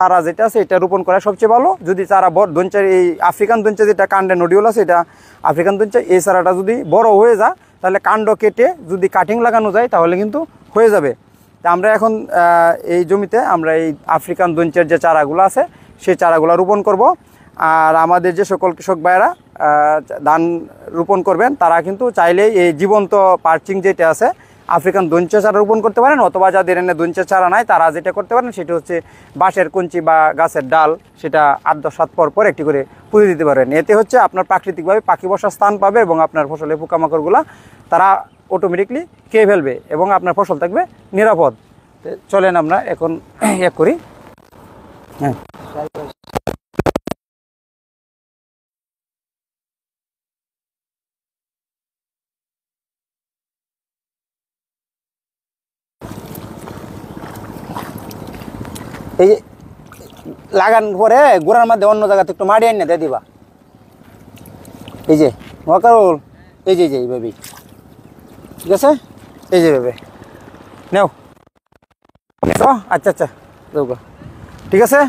চারা যেটা আছে এটা রোপণ করা সবচেয়ে ভালো। যদি চারা ধনচা, এই আফ্রিকান ধনচা যেটা কাণ্ডে নডিউল আছে, এটা আফ্রিকান ধনচা, এই চারাটা যদি বড় হয়ে যায় তাহলে কাণ্ড কেটে যদি কাটিং লাগানো যায় তাহলে কিন্তু হয়ে যাবে। তা আমরা এখন এই জমিতে আমরা এই আফ্রিকান ধনচার যে চারাগুলো আছে সেই চারাগুলো রোপণ করব। আর আমাদের যে সকল কৃষক ভাইয়েরা ধান রোপণ করবেন তারা কিন্তু চাইলেই এই জীবন্ত পার্চিং যেটা আছে আফ্রিকান ধনচা চারা রোপণ করতে পারেন, অথবা যাদের এনে ধনচা চারা নাই তারা যেটা করতে পারেন সেটা হচ্ছে বাঁশের কঞ্চি বা গাছের ডাল, সেটা 8-10 হাত পর একটি করে পুঁতে দিতে পারেন। এতে হচ্ছে আপনার প্রাকৃতিকভাবে পাখি বসার স্থান পাবে এবং আপনার ফসলের পোকামাকড়গুলো তারা অটোমেটিকলি খেয়ে ফেলবে এবং আপনার ফসল থাকবে নিরাপদ। চলেন আমরা এখন এক করি। হ্যাঁ, এই যে লাগান পরে গোড়ার মধ্যে অন্য জায়গাতে একটু মাটি এনে দিয়ে দিবা। এই যে মকারুল, এই যে এইভাবে, ঠিক আছে, এই যে ভেবে নেও। আচ্ছা আচ্ছা, ঠিক আছে।